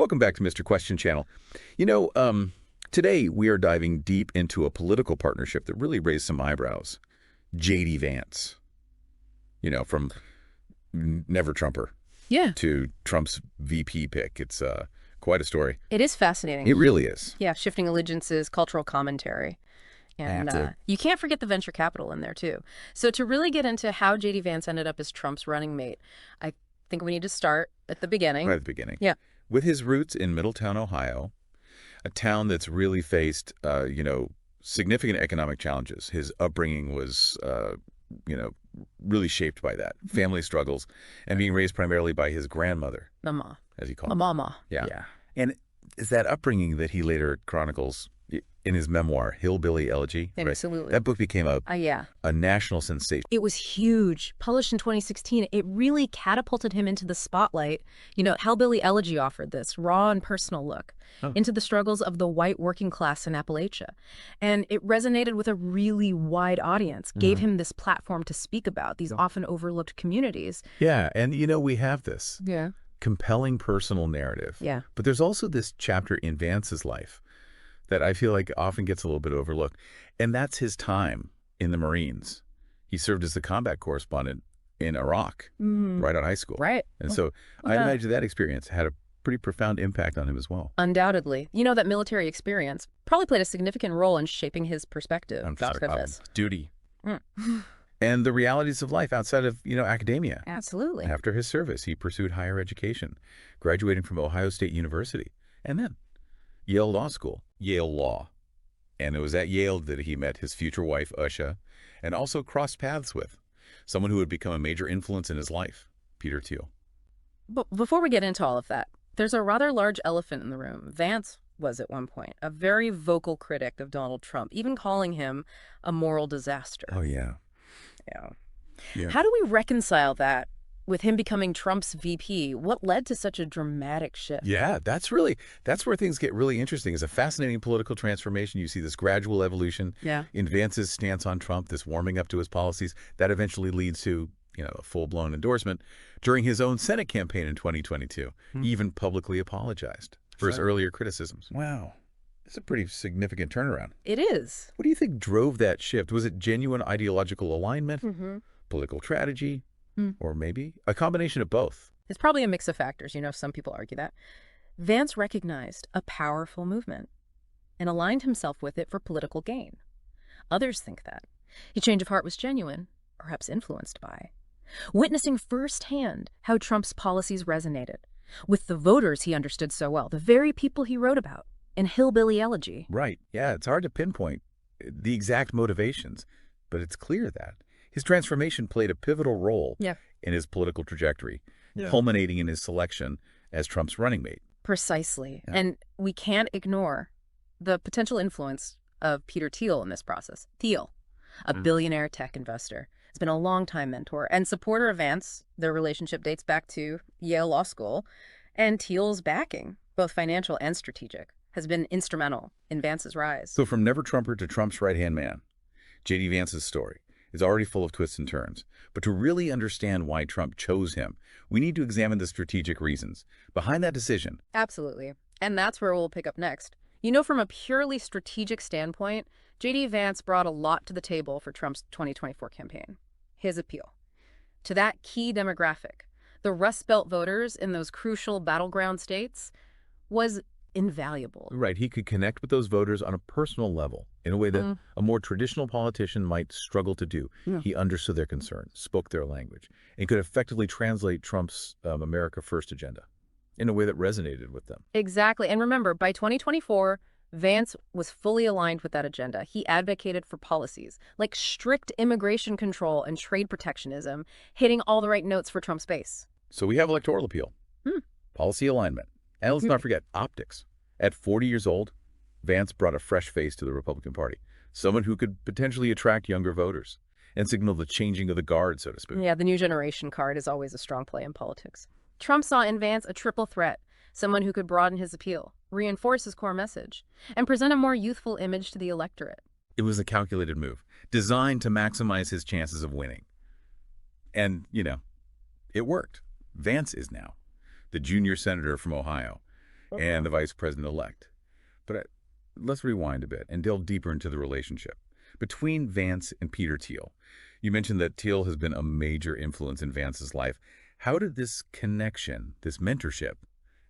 Welcome back to Mr. Question channel. You know, today we are diving deep into a political partnership that really raised some eyebrows. JD Vance, from Never Trumper to Trump's VP pick. It's quite a story. It is fascinating. It really is. Yeah, shifting allegiances, cultural commentary. And you can't forget the venture capital in there, too. So to really get into how JD Vance ended up as Trump's running mate, I think we need to start at the beginning. Right at the beginning. Yeah. With his roots in Middletown, Ohio, a town that's really faced, significant economic challenges. His upbringing was, really shaped by that. Family struggles and being raised primarily by his grandmother. Mama. As he called her. Mama. Yeah. And it's that upbringing that he later chronicles in his memoir, Hillbilly Elegy. Absolutely. Right? That book became a national sensation. It was huge. Published in 2016, it really catapulted him into the spotlight. Hillbilly Elegy offered this raw and personal look into the struggles of the white working class in Appalachia. And it resonated with a really wide audience, gave him this platform to speak about these often overlooked communities. Yeah, and we have this compelling personal narrative. Yeah. But there's also this chapter in Vance's life that I feel like often gets a little bit overlooked. And that's his time in the Marines. He served as the combat correspondent in Iraq right out of high school. Right. And so I imagine that experience had a pretty profound impact on him as well. Undoubtedly. That military experience probably played a significant role in shaping his perspective. Duty. And the realities of life outside of, academia. Absolutely. After his service, he pursued higher education, graduating from Ohio State University, and then Yale Law School, Yale Law. And it was at Yale that he met his future wife, Usha, and also crossed paths with someone who would become a major influence in his life, Peter Thiel. But before we get into all of that, there's a rather large elephant in the room. Vance was at one point a very vocal critic of Donald Trump, even calling him a moral disaster. Oh, yeah. Yeah. How do we reconcile that with him becoming Trump's VP? What led to such a dramatic shift? Yeah, that's where things get really interesting. It's a fascinating political transformation. You see this gradual evolution in Vance's stance on Trump, this warming up to his policies, that eventually leads to a full-blown endorsement. During his own Senate campaign in 2022, he even publicly apologized for his earlier criticisms. Wow. It's a pretty significant turnaround. It is. What do you think drove that shift? Was it genuine ideological alignment, political strategy, or maybe a combination of both? It's probably a mix of factors. Some people argue that. Vance recognized a powerful movement and aligned himself with it for political gain. Others think that his change of heart was genuine, perhaps influenced by witnessing firsthand how Trump's policies resonated with the voters he understood so well, the very people he wrote about in Hillbilly Elegy. Right. Yeah, it's hard to pinpoint the exact motivations, but it's clear that his transformation played a pivotal role in his political trajectory, culminating in his selection as Trump's running mate. Precisely. Yeah. And we can't ignore the potential influence of Peter Thiel in this process. Thiel, a billionaire tech investor, has been a longtime mentor and supporter of Vance. Their relationship dates back to Yale Law School, and Thiel's backing, both financial and strategic, has been instrumental in Vance's rise. So from Never Trumper to Trump's right-hand man, JD Vance's story is already full of twists and turns. But to really understand why Trump chose him, we need to examine the strategic reasons behind that decision. Absolutely. And that's where we'll pick up next. From a purely strategic standpoint, JD Vance brought a lot to the table for Trump's 2024 campaign. His appeal to that key demographic, the Rust Belt voters in those crucial battleground states, was invaluable. Right. He could connect with those voters on a personal level in a way that a more traditional politician might struggle to do. Yeah. He understood their concerns, spoke their language, and could effectively translate Trump's America First agenda in a way that resonated with them. Exactly. And remember, by 2024, Vance was fully aligned with that agenda. He advocated for policies like strict immigration control and trade protectionism, hitting all the right notes for Trump's base. So we have electoral appeal, policy alignment, and let's not forget optics. At 40 years old, Vance brought a fresh face to the Republican Party, someone who could potentially attract younger voters and signal the changing of the guard, so to speak. Yeah, the new generation card is always a strong play in politics. Trump saw in Vance a triple threat, someone who could broaden his appeal, reinforce his core message, and present a more youthful image to the electorate. It was a calculated move, designed to maximize his chances of winning. And, it worked. Vance is now the junior senator from Ohio, and the vice president-elect. But let's rewind a bit and delve deeper into the relationship between Vance and Peter Thiel. You mentioned that Thiel has been a major influence in Vance's life. How did this connection, this mentorship,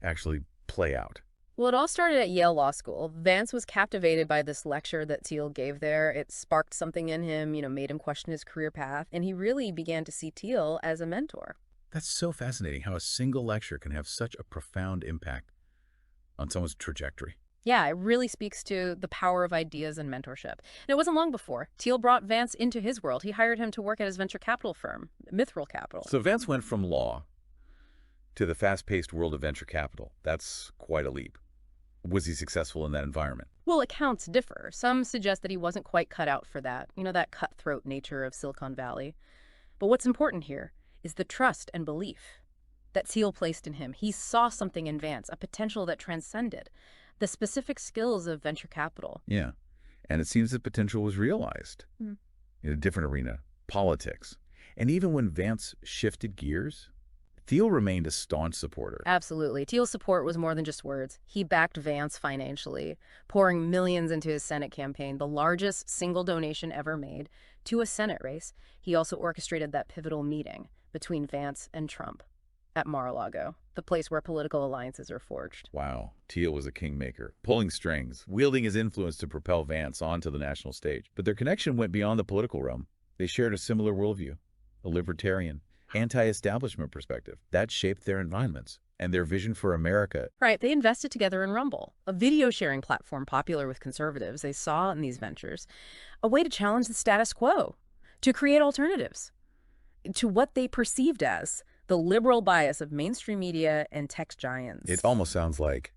actually play out? Well, it all started at Yale Law School. Vance was captivated by this lecture that Thiel gave there. It sparked something in him, made him question his career path, and he really began to see Thiel as a mentor. That's so fascinating how a single lecture can have such a profound impact on someone's trajectory. Yeah, it really speaks to the power of ideas and mentorship. And it wasn't long before Thiel brought Vance into his world. He hired him to work at his venture capital firm, Mithril Capital. So Vance went from law to the fast-paced world of venture capital. That's quite a leap. Was he successful in that environment? Well, accounts differ. Some suggest that he wasn't quite cut out for that, that cutthroat nature of Silicon Valley. But what's important here is the trust and belief that Thiel placed in him. He saw something in Vance, a potential that transcended the specific skills of venture capital. Yeah, and it seems that potential was realized in a different arena, politics. And even when Vance shifted gears, Thiel remained a staunch supporter. Absolutely. Thiel's support was more than just words. He backed Vance financially, pouring millions into his Senate campaign, the largest single donation ever made to a Senate race. He also orchestrated that pivotal meeting between Vance and Trump at Mar-a-Lago, the place where political alliances are forged. Wow. Thiel was a kingmaker, pulling strings, wielding his influence to propel Vance onto the national stage. But their connection went beyond the political realm. They shared a similar worldview, a libertarian, anti-establishment perspective. That shaped their environments and their vision for America. Right. They invested together in Rumble, a video sharing platform popular with conservatives. They saw in these ventures a way to challenge the status quo, to create alternatives to what they perceived as the liberal bias of mainstream media and tech giants. It almost sounds like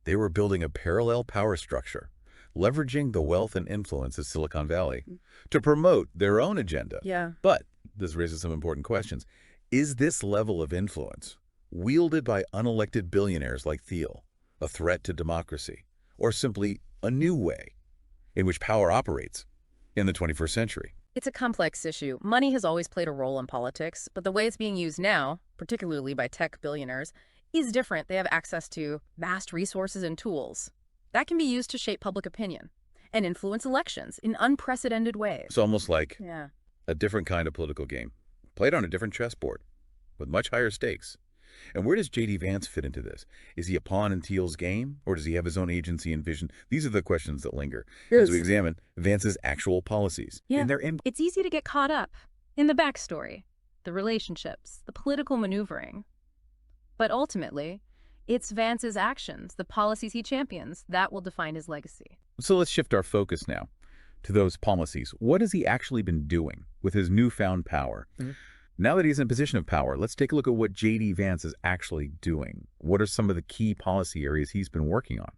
they were building a parallel power structure, leveraging the wealth and influence of Silicon Valley to promote their own agenda. Yeah. But this raises some important questions. Is this level of influence, wielded by unelected billionaires like Thiel, a threat to democracy, or simply a new way in which power operates in the 21st century? It's a complex issue. Money has always played a role in politics, but the way it's being used now, particularly by tech billionaires, is different. They have access to vast resources and tools that can be used to shape public opinion and influence elections in unprecedented ways. It's almost like Yeah. a different kind of political game, played on a different chessboard with much higher stakes. And where does JD Vance fit into this? Is he a pawn in Thiel's game, or does he have his own agency and vision? These are the questions that linger as we examine Vance's actual policies. Yeah. And their It's easy to get caught up in the backstory, the relationships, the political maneuvering. But ultimately, it's Vance's actions, the policies he champions, that will define his legacy. So let's shift our focus now to those policies. What has he actually been doing with his newfound power? Now that he's in a position of power, let's take a look at what JD Vance is actually doing. What are some of the key policy areas he's been working on?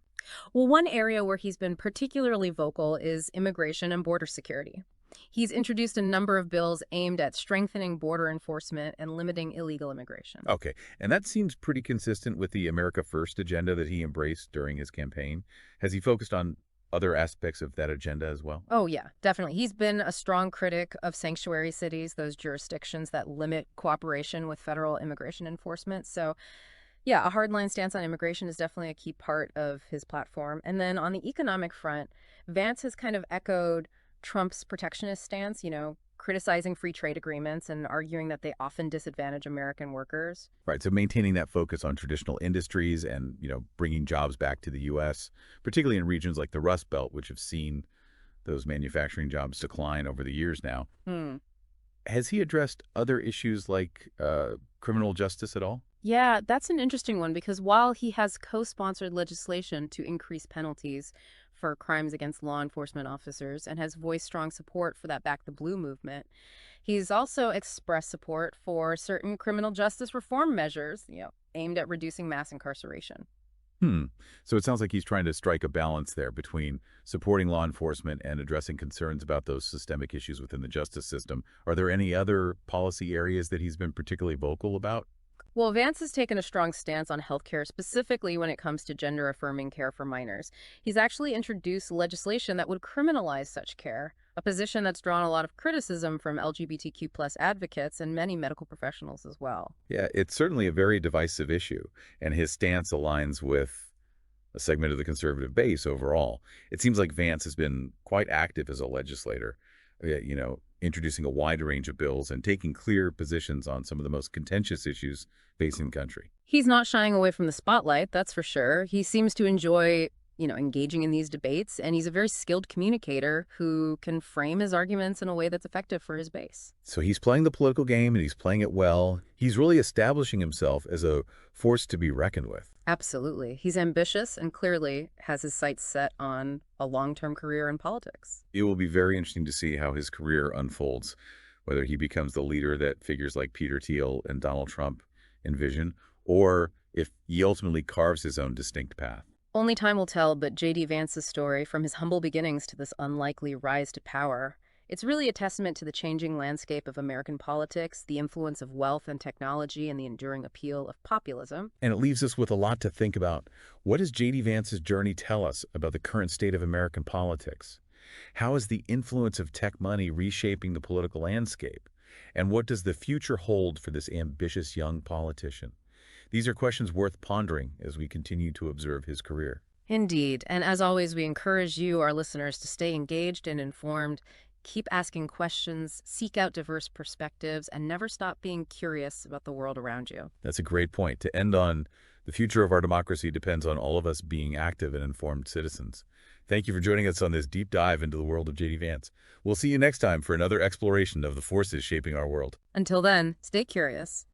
Well, one area where he's been particularly vocal is immigration and border security. He's introduced a number of bills aimed at strengthening border enforcement and limiting illegal immigration. Okay, and that seems pretty consistent with the America First agenda that he embraced during his campaign. Has he focused on other aspects of that agenda as well? Oh, yeah, definitely. He's been a strong critic of sanctuary cities, those jurisdictions that limit cooperation with federal immigration enforcement. So, yeah, a hardline stance on immigration is definitely a key part of his platform. And then on the economic front, Vance has kind of echoed Trump's protectionist stance, criticizing free trade agreements and arguing that they often disadvantage American workers. Right, so maintaining that focus on traditional industries and, bringing jobs back to the U.S., particularly in regions like the Rust Belt, which have seen those manufacturing jobs decline over the years now. Has he addressed other issues like criminal justice at all? Yeah, that's an interesting one because while he has co-sponsored legislation to increase penalties for crimes against law enforcement officers and has voiced strong support for that Back the Blue movement, he's also expressed support for certain criminal justice reform measures, aimed at reducing mass incarceration. So it sounds like he's trying to strike a balance there between supporting law enforcement and addressing concerns about those systemic issues within the justice system. Are there any other policy areas that he's been particularly vocal about? Well, Vance has taken a strong stance on healthcare, specifically when it comes to gender-affirming care for minors. He's actually introduced legislation that would criminalize such care, a position that's drawn a lot of criticism from LGBTQ+ advocates and many medical professionals as well. Yeah, it's certainly a very divisive issue, and his stance aligns with a segment of the conservative base overall. It seems like Vance has been quite active as a legislator, introducing a wide range of bills and taking clear positions on some of the most contentious issues facing the country. He's not shying away from the spotlight, that's for sure. He seems to enjoy, engaging in these debates, and he's a very skilled communicator who can frame his arguments in a way that's effective for his base. So he's playing the political game, and he's playing it well. He's really establishing himself as a force to be reckoned with. Absolutely. He's ambitious and clearly has his sights set on a long-term career in politics. It will be very interesting to see how his career unfolds, whether he becomes the leader that figures like Peter Thiel and Donald Trump envision, or if he ultimately carves his own distinct path. Only time will tell, but JD Vance's story, from his humble beginnings to this unlikely rise to power, it's really a testament to the changing landscape of American politics, the influence of wealth and technology, and the enduring appeal of populism. And it leaves us with a lot to think about. What does JD Vance's journey tell us about the current state of American politics? How is the influence of tech money reshaping the political landscape? And what does the future hold for this ambitious young politician? These are questions worth pondering as we continue to observe his career. Indeed. And as always, we encourage you, our listeners, to stay engaged and informed. Keep asking questions, seek out diverse perspectives, and never stop being curious about the world around you. That's a great point. To end on, the future of our democracy depends on all of us being active and informed citizens. Thank you for joining us on this deep dive into the world of JD Vance. We'll see you next time for another exploration of the forces shaping our world. Until then, stay curious.